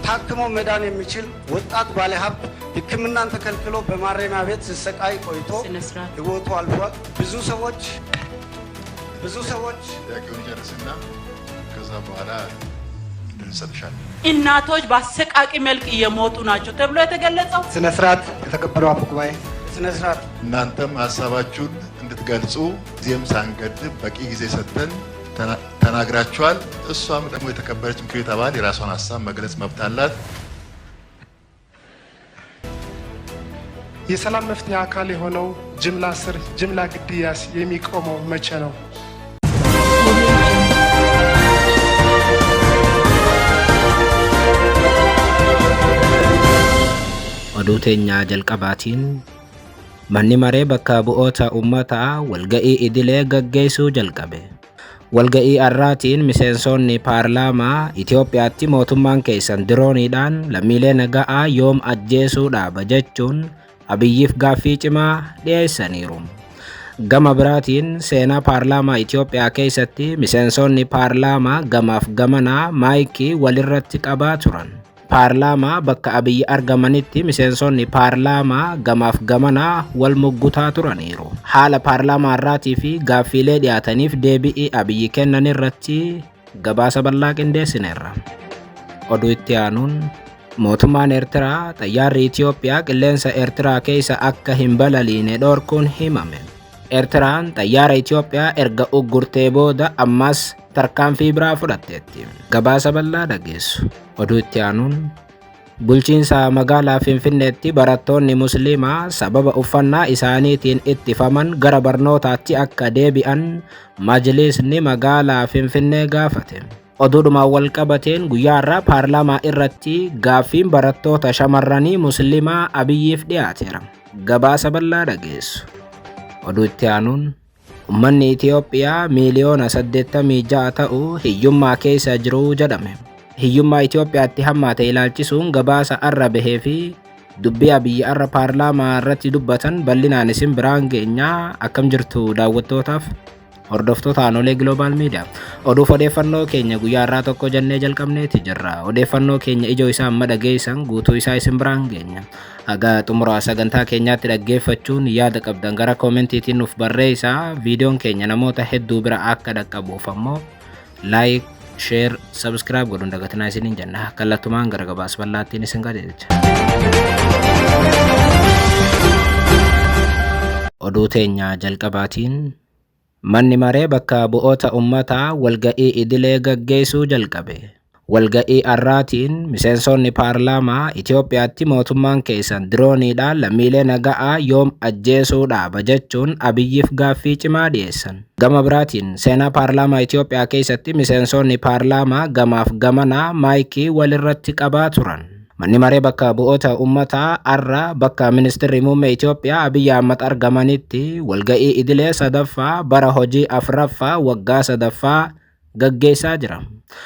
ታክሞ መዳን የሚችል ወጣት ባለሀብት ሕክምናን ተከልክሎ በማረሚያ ቤት ሲሰቃይ ቆይቶ ሕይወቱ አልፏል። ብዙ ሰዎች ያቂውን ጨርስና ከዛ በኋላ እንሰጥሻለን። እናቶች በአሰቃቂ መልክ እየሞቱ ናቸው ተብሎ የተገለጸው ስነ ስርዓት የተከበረው አፈ ጉባኤ ስነ ስርዓት እናንተም ሐሳባችሁን እንድትገልጹ ጊዜም ሳንገድብ በቂ ጊዜ ሰጥተን ተናግራችኋል። እሷም ደግሞ የተከበረች ምክር ቤት አባል የራሷን ሐሳብ መግለጽ መብት አላት። የሰላም መፍትሄ አካል የሆነው ጅምላ ስር ጅምላ ግድያስ የሚቆመው መቼ ነው? ኦዱቴኛ ጀልቀባቲን manni maree bakka bu'oota uummataa walga'ii idilee gaggeessuu jalqabe. Walga'ii har'aatiin miseensonni paarlaamaa Itoophiyaatti mootummaan keessan dirooniidhaan lammiilee nagaa yoom ajjeesuu dhaaba jechuun Abiyyiif gaaffii cimaa dhiyeessaniiru. Gama biraatiin seenaa paarlaamaa Itoophiyaa keessatti miseensonni paarlaamaa gamaaf gamanaa maayikii walirratti qabaa turan. Paarlaamaa bakka Abiyyi argamanitti miseensonni paarlaamaa gamaaf gamanaa wal muggutaa turaniiru. Haala paarlaamaa irraatii fi gaaffiilee dhiyaataniif deebii Abiyyi kennan irratti gabaasa bal'aa qindeessineerra. Oduu itti aanuun mootummaan Eertiraa xayyaarri Itoophiyaa qilleensa Eertiraa keessa akka hin balaliine dhorkuun himame. Eertiraan xayyaara Itoophiyaa erga uggurtee booda ammas tarkaanfii biraa fudhatteetti. Gabaasa bal'aa dhageessu. Oduu itti aanuun bulchiinsa magaalaa Finfinneetti barattoonni musliimaa sababa uffannaa isaaniitiin ittifaman gara barnootaatti akka deebi'an majlisni magaalaa Finfinnee gaafate. Oduudhumaan wal qabateen guyyaa irraa paarlaamaa irratti gaaffiin barattoota shamarranii musliimaa Abiyyiif dhiyaateera. Gabaasa bal'aa dhageessu. Oduu itti aanuun ummanni Itoophiyaa miiliyoona 86 ta'u hiyyummaa keessa jiru jedhame. Hiyyummaa Itoophiyaatti hammaate ilaalchisuun gabaasa arra bahee fi dubbii Abiyyi arra paarlaamaa irratti dubbatan bal'inaan isin biraan geenyaa. Akkam jirtu daawwattootaaf hordoftoota aanolee Global Media. Oduuf odeeffannoo keenya guyyaa irraa tokko jennee jalqabneeti jirra. Odeeffannoo keenya ijoo isaa amma dhageessan guutuu isaa isin biraan geenya. Haga xumura sagantaa keenyaatti dhaggeeffachuun yaada qabdan gara koomentiitiin nuuf barreessaa. Viidiyoon keenya namoota hedduu bira akka dhaqqabuuf ammoo like, share, subscribe godhuun dagatinaa isiniin jenna. Kallattumaan gara gabaasa bal'aattiin isin qajeelcha. Oduu teenya jalqabaatiin manni maree bakka bu'oota uummataa walga'ii idilee gaggeessuu jalqabe. Walga'ii har'aatiin miseensonni paarlaamaa Itoophiyaatti mootummaan keessan dirooniidhaan lammiilee nagaa yoom ajjeesuu dhaaba jechuun Abiyyiif gaaffii cimaa dhiyeessan. Gama biraatiin seenaa paarlaamaa Itoophiyaa keessatti miseensonni paarlaamaa gamaaf gamanaa maayikii walirratti qabaa turan. Manni maree bakka bu'oota uummataa har'a bakka ministeerri muummee Itoophiyaa Abiyyi Ahmad argamanitti walga'ii idilee sadaffaa bara hojii afuraffaa waggaa sadaffaa gaggeessaa jira.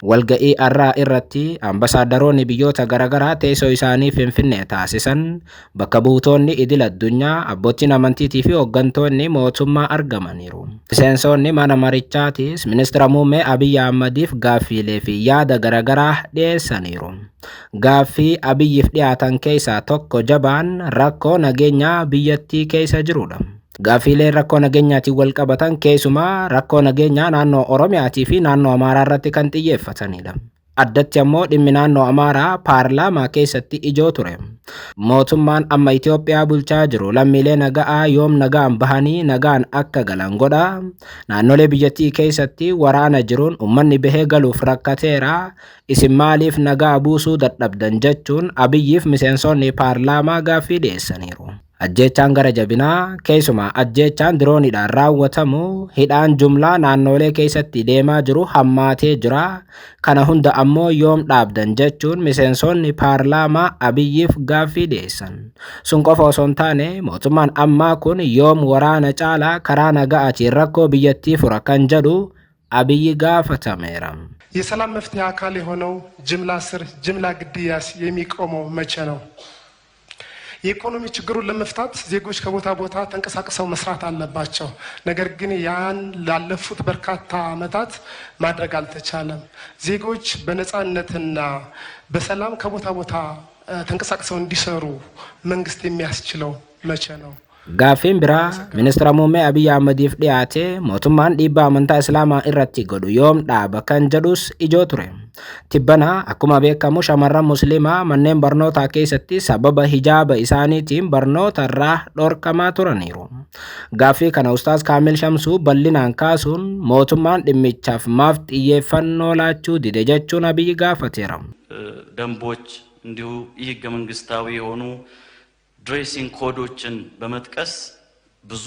Walga'ii har'aa irratti ambasaadaronni biyyoota garaagaraa teessoo isaanii Finfinnee taasisan bakka buutonni idil addunyaa abbootiin amantiitii fi hooggantoonni mootummaa argamaniiru. Miseensonni mana marichaatis ministeera muummee Abiyyi Ahmadiif gaaffiilee fi yaada garaagaraa dhiyeessaniiru. Gaaffii Abiyyiif dhiyaatan keessaa tokko jabaan rakkoo nageenyaa biyyattii keessa jirudha. Gaaffiileen rakkoo nageenyaatiin wal qabatan keessumaa rakkoo nageenyaa naannoo Oromiyaatii fi naannoo Amaaraa irratti kan xiyyeeffatanidha. Addatti ammoo dhimmi naannoo Amaaraa paarlaamaa keessatti ijoo ture. Mootummaan amma Itoophiyaa bulchaa jiru lammiilee nagaa yoom nagaan bahanii nagaan akka galan godha. Naannolee biyyattii keessatti waraana jiruun uummanni bahee galuuf rakkateera. Isin maaliif nagaa buusuu dadhabdan jechuun Abiyyiif miseensonni paarlaamaa gaaffii dhiyeessaniiru. Ajjeechaan gara jabinaa keessumaa ajjeechaan dirooniidhaan raawwatamu hidhaan jumlaa naannolee keessatti deemaa jiru hammaatee jira. Kana hunda ammoo yoom dhaabdan jechuun miseensonni paarlaamaa Abiyyiif gaaffii dhiyeessan. Sun qofa osoo hin taane mootummaan ammaa kun yoom waraana caalaa karaa nagaatiin rakkoo biyyattii fura kan jedhu Abiyyi gaafatameera. የሰላም መፍትሄ አካል የሆነው ጅምላ ስር ጅምላ ግድያስ የሚቆመው መቼ ነው? የኢኮኖሚ ችግሩን ለመፍታት ዜጎች ከቦታ ቦታ ተንቀሳቅሰው መስራት አለባቸው። ነገር ግን ያን ላለፉት በርካታ ዓመታት ማድረግ አልተቻለም። ዜጎች በነፃነትና በሰላም ከቦታ ቦታ ተንቀሳቅሰው እንዲሰሩ መንግስት የሚያስችለው መቼ ነው? Gaaffiin biraa ministeera muummee Abiy Ahmediif dhiyaate mootummaan dhiibbaa amantaa Islaamaa irratti godhu yoom dhaaba kan jedhus ijoo ture. Tibbana akkuma beekamu shamarran musliimaa manneen barnootaa keessatti sababa hijaaba isaaniitiin barnoota irraa dhorkamaa turaniiru. Gaaffii kana Ustaaz Kaamil Shamsuu bal'inaan kaasuun mootummaan dhimmichaaf maaf xiyyeeffannoo laachuu dide jechuun Abiy gaafateera. ደንቦች እንዲሁ ይህ ህገ መንግስታዊ የሆኑ ድሬሲንግ ኮዶችን በመጥቀስ ብዙ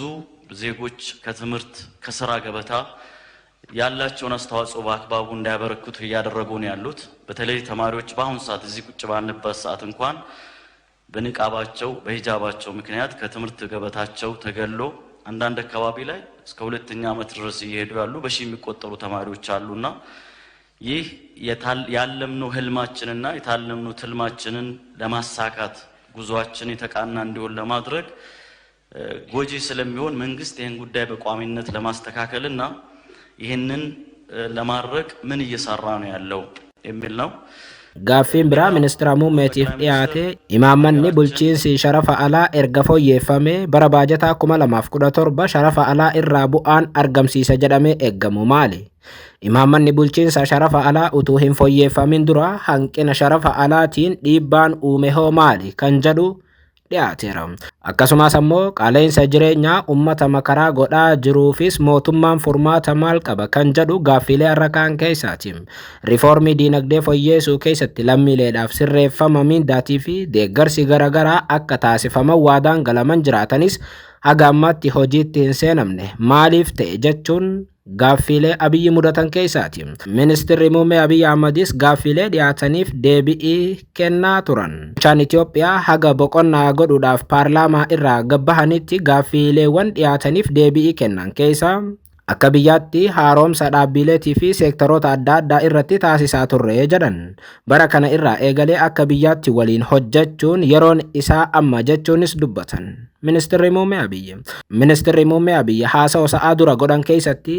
ዜጎች ከትምህርት ከስራ ገበታ ያላቸውን አስተዋጽኦ በአግባቡ እንዳያበረክቱ እያደረጉ ነው ያሉት። በተለይ ተማሪዎች በአሁን ሰዓት እዚህ ቁጭ ባልንበት ሰዓት እንኳን በንቃባቸው በሂጃባቸው ምክንያት ከትምህርት ገበታቸው ተገሎ አንዳንድ አካባቢ ላይ እስከ ሁለተኛ ዓመት ድረስ እየሄዱ ያሉ በሺ የሚቆጠሩ ተማሪዎች አሉና ይህ ያለምነው ህልማችንና የታለምነው ትልማችንን ለማሳካት ጉዟችን የተቃና እንዲሆን ለማድረግ ጎጂ ስለሚሆን መንግስት ይሄን ጉዳይ በቋሚነት ለማስተካከልና ይሄንን ለማድረግ ምን እየሰራ ነው ያለው የሚል ነው። Gaaffiin biraa ministeera muummeetiif dhiyaate imaammanni bulchiinsi sharafa alaa erga fooyyeffame bara baajataa 2017 sharafa alaa irraa bu'aan argamsiisa jedhamee eeggamu maali? Imaammanni bulchiinsa sharafa alaa utuu hin fooyyeffamin dura hanqina sharafa alaatiin dhiibbaan uume hoo maali kan jedhu dhiyaateera. Akkasumas ammoo qaala'insa jireenyaa uummata makaraa godhaa jiruufis mootummaan furmaata maal qaba kan jedhu gaaffilee har'a kaan keessaati. Riifoormii diinagdee fooyyessuu keessatti lammiileedhaaf sirreeffama miindaatii fi deeggarsi garaagaraa akka taasifaman waadaan galaman jiraatanis haga ammaatti hojiitti hin seenamne maaliif ta'e jechuun gaaffilee Abiyyi mudatan keessaati. Ministeerri muummee Abiy Ahmedis gaaffilee dhiyaataniif deebii kennaa turan. Bulchaan Itoophiyaa haga boqonnaa godhuudhaaf paarlaamaa irraa gabbahanitti gaaffileewwan dhiyaataniif deebii kennan keessa akka biyyaatti haaromsa dhaabbileetii fi seektaroota adda addaa irratti taasisaa turre jedhan. Bara kana irraa eegalee akka biyyaatti waliin hojjechuun yeroon isaa amma jechuunis dubbatan. Ministeerri muummee Abiy haasa'u sa'aa dura godhan keessatti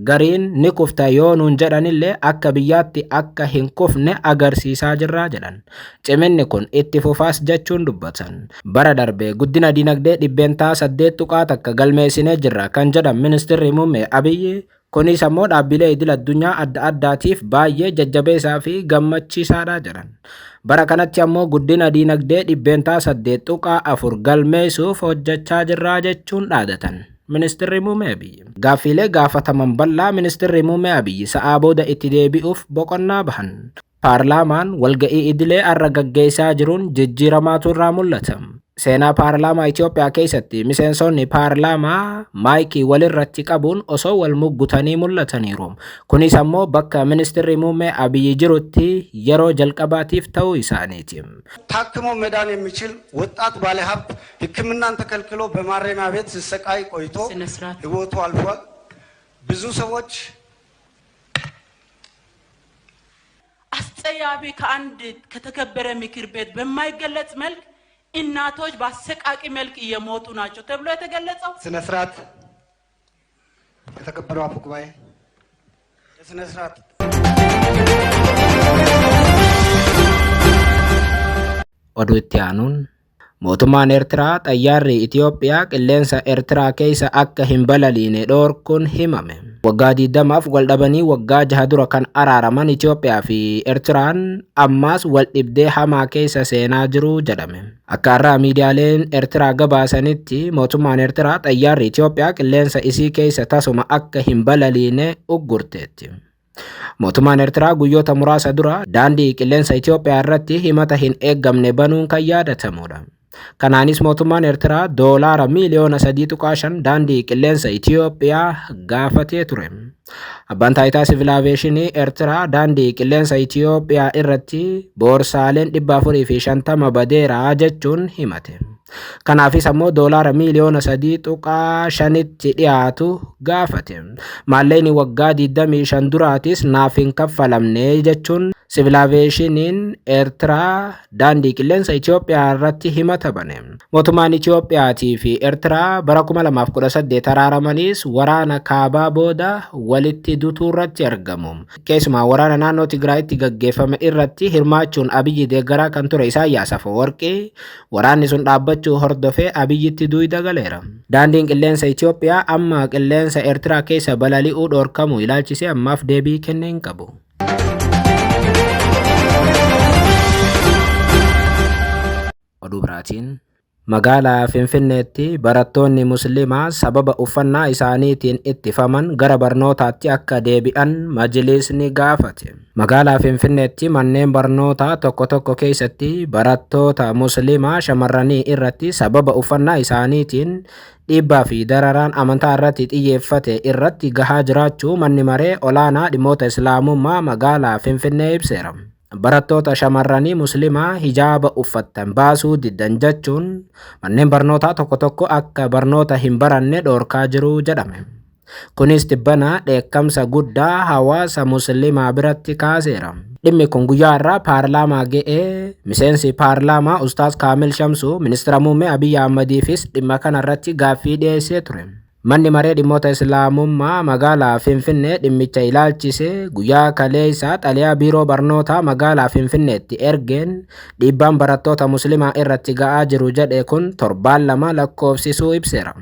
gariin ni kufta yoo nuun jedhanillee akka biyyaatti akka hin kufne agarsiisaa jirra jedhan. Ciminni kun itti fufaas jechuun dubbatan. Bara darbee guddina dinagdee 8% akka galmeessinee jirra kan jedhan ministeerri muummee Abiy kunis ammoo dhaabbilee idil addunyaa adda addaatiif baay'ee jajjabeessaa fi gammachiisaadha jedhan. Bara kanatti ammoo guddina dinagdee 8% galmeessuuf hojjechaa jirra jechuun dhaadatan. Ministeerri muummee Abiy gaaffilee gaafataman bal'aa ministeerri muummee Abiy sa'aa booda itti deebi'uuf boqonnaa bahan. Paarlaamaan walga'ii idilee har'a gaggeessaa jiruun jijjiiramaatu irraa mul'ata. Seenaa paarlaamaa Itoophiyaa keessatti miseensonni paarlaamaa maayikii walirratti qabuun osoo wal muggutanii mul'ataniiru. Kunis ammoo bakka ministeerri muummee Abiy jirutti yeroo jalqabaatiif ta'uu isaaniiti. ታክሞ መዳን የሚችል ወጣት ባለሀብት ሕክምናን ተከልክሎ በማረሚያ ቤት ሲሰቃይ ቆይቶ ህይወቱ አልፏል። ብዙ ሰዎች አስጸያፊ ከአንድ ከተከበረ ምክር ቤት በማይገለጽ መልክ እናቶች በአሰቃቂ መልክ እየሞቱ ናቸው ተብሎ የተገለጸው ስነ ስርዓት የተከበረው አፈ ጉባኤ ስነ ስርዓት Oduutti mootummaan Eertiraa xayyaarri Itoophiyaa qilleensa Eertiraa keessa akka hin balaliine dhoorkuun himame. Waggaa 20f waldhabanii waggaa 6 dura kan araaraman Itoophiyaa fi Eertiraan ammaas waldhibdee hamaa keessa seenaa jiru jedhame. Akka har'a miidiyaaleen Eertiraa gabaasanitti mootummaan Eertiraa xayyaarri Itoophiyaa qilleensa isii keessa tasuma akka hin balaliine uggurteetti. Mootummaan Eertiraa guyyoota muraasa dura daandii qilleensa Itoophiyaa irratti himata hin eeggamne banuun kan yaadatamudha. Kanaanis mootummaan Eertiraa doolaara miliyoona 3.5 daandii qilleensa Itoophiyaa gaafatee ture. Abbaan taayitaa siviil aaviyeeshinii Eertiraa daandii qilleensa Itoophiyaa irratti boorsaaleen 450 badeera jechuun himate. Kanaafis ammoo doolaara miliyoona 3.5tti dhiyaatu gaafate. Maallaqni waggaa 25 duraatis naaf hin kaffalamne jechuun Civil Aviationiin Eertiraa daandii qilleensa Itoophiyaa irratti himata bane. Mootummaan Itoophiyaatii fi Eertiraa bara 2018 araaramaniis waraana kaabaa booda walitti dutuu irratti argamu. Keessumaa waraana naannoo Tigraayitti gaggeeffame irratti hirmaachuun Abiyyi deeggaraa kan ture Isaayyaas Afeworqii waraanni sun dhaabbachuu hordofee Abiyyitti duwida galeera. Daandiin qilleensa Itoophiyaa amma qilleensa Eertiraa keessa balali'uu dhorkamu ilaalchisee ammaaf deebii kennee hin qabu. Oduu biraatiin magaalaa Finfinneetti barattoonni Musliimaa sababa uffannaa isaaniitiin ittifaman gara barnootaatti akka deebi'an majlisni gaafate. Magaalaa Finfinneetti manneen barnootaa tokko tokko keessatti barattoota Musliimaa shamarranii irratti sababa uffannaa isaaniitiin dhiibbaa fi dararaan amantaa irratti xiyyeeffate irratti gahaa jiraachuu manni maree olaanaa dhimmoota Islaamummaa magaalaa Finfinnee ibseera. Barattoota shamarranii Musliimaa hijaaba uffattan baasuu diddan jechuun manneen barnootaa tokko tokko akka barnoota hin baranne dhorkaa jiru jedhame. Kunis tibbana dheekkamsa guddaa hawaasa Musliimaa biratti kaaseera. Dhimmi kun guyyaa irraa paarlaamaa ga'ee miseensi paarlaamaa Ustaaz Kaamil Shamsuu ministeera muummee Abiyyi Ahmadiifis dhimma kana irratti gaaffii dhiyeessee ture. Manni maree dhimmoota Islaamummaa magaalaa Finfinnee dhimmicha ilaalchisee guyyaa kaleessaa xalayaa biiroo barnootaa magaalaa Finfinneetti ergeen dhiibbaan barattoota Musliimaa irratti ga'aa jiru jedhe kun torbaan lama lakkoofsisuu ibseera.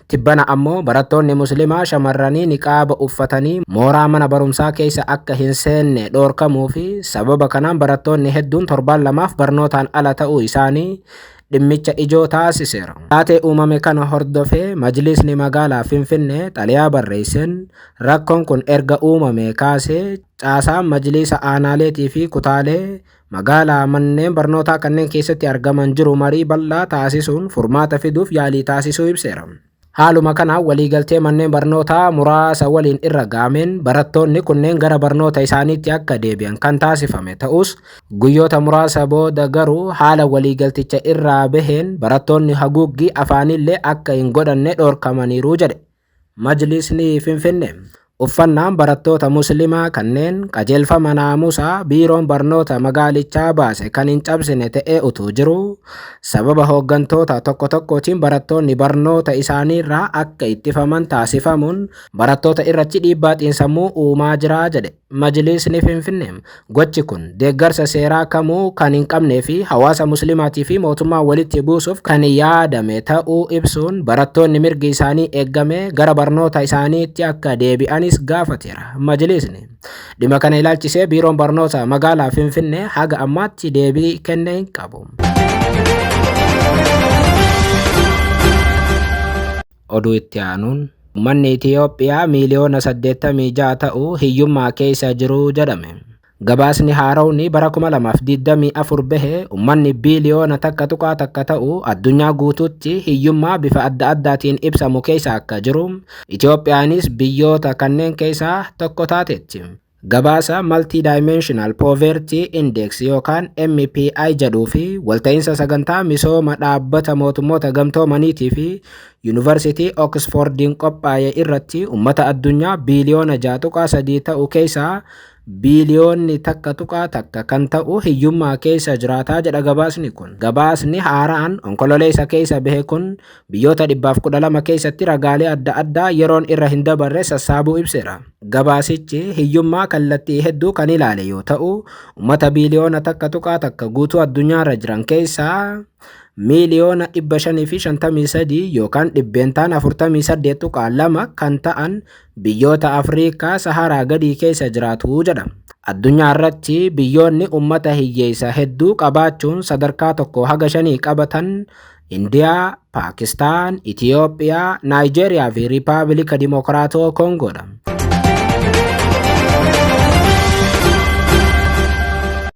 Tibbana ammoo barattoonni Musliimaa shamarranii niqaaba uffatanii mooraa mana barumsaa keessa akka hin seenne dhorkamuu fi sababa kanaan barattoonni hedduun torbaan lamaaf barnootaan ala ta'uu isaanii dhimmicha ijoo taasiseera. Taatee uumame kana hordofee majlisni magaalaa Finfinnee xalayaa barreesseen rakkoon kun erga uumame kaasee caasaan majlisa aanaaleetii fi kutaalee magaalaa manneen barnootaa kanneen keessatti argaman jiru marii bal'aa taasisuun furmaata fiduuf yaalii taasisuu ibseera. Haaluma kanaan waliigaltee manneen barnootaa muraasa waliin irra gaameen barattoonni kunneen gara barnoota isaaniitti akka deebi'an kan taasifame ta'us guyyoota muraasa booda garuu haala waliigalticha irraa baheen barattoonni haguuggii afaanillee akka hin godhanne dhorkamaniiru jedhe majlisni Finfinnee. Uffannaan barattoota Musliimaa kanneen qajeelfama naamusaa biiroon barnoota magaalichaa baase kan hin cabsine ta'ee utuu jiru sababa hooggantoota tokko tokkootiin barattoonni barnoota isaaniirraa akka ittifaman taasifamuun barattoota irratti dhiibbaa xiinsammuu uumaa jira jedhe majlisni Finfinnee. Gochi kun deeggarsa seeraa kamuu kan hin qabnee fi hawaasa Musliimaatii fi mootummaa walitti buusuuf kan yaadame ta'uu ibsuun barattoonni mirgi isaanii eeggamee gara barnoota isaaniitti akka deebi'an gaafateera. Majlisni dhimma kana ilaalchisee biiroon barnoota magaalaa Finfinnee haga ammaatti deebii kennee hin qabu. Oduu itti aanuun uummanni Itoophiyaa miliyoona 86 ta'uu hiyyummaa keessa jiru jedhame. Gabaasni haarawni bara 2024 bahe uummanni biliyoona takka ta'u addunyaa guutuutti hiyyummaa bifa adda addaatiin ibsamu keessa akka jiru Itoophiyaanis biyyoota kanneen keessaa tokko taateetti. Gabaasa Multidimensional Poverty Index yookaan MPI jedhuu fi walta'iinsa sagantaa misooma dhaabbata mootummoota gamtoomaniitii fi Yuunivarsiitii Oxfordiin qophaa'e irratti uummata addunyaa biliyoona 6.3 ta'u keessaa biliyoonni takka kan ta'u hiyyummaa keessa jiraataa jedha gabaasni kun. Gabaasni haaraan onkololeessa keessa bahe kun biyyoota 112 keessatti ragaalee adda addaa yeroon irra hin dabarre sassaabuu ibseera. Gabaasichi hiyyummaa kallattii hedduu kan ilaale yoo ta'u uummata biliyoona takka guutuu addunyaarra jiran keessaa miliyoona 553 yookaan dhibbeentaan 48.2 kan ta'an biyyoota Afrikaa Saharaa gadii keessa jiraatu jedha. Addunyaa irratti biyyoonni uummata hiyyeessa hedduu qabaachuun sadarkaa 1-5 qabatan Indiyaa, Paakistaan, Itiyoophiyaa, Naayijeeriyaa fi Riippaabilika Dimokiraatawaa Koongoodha.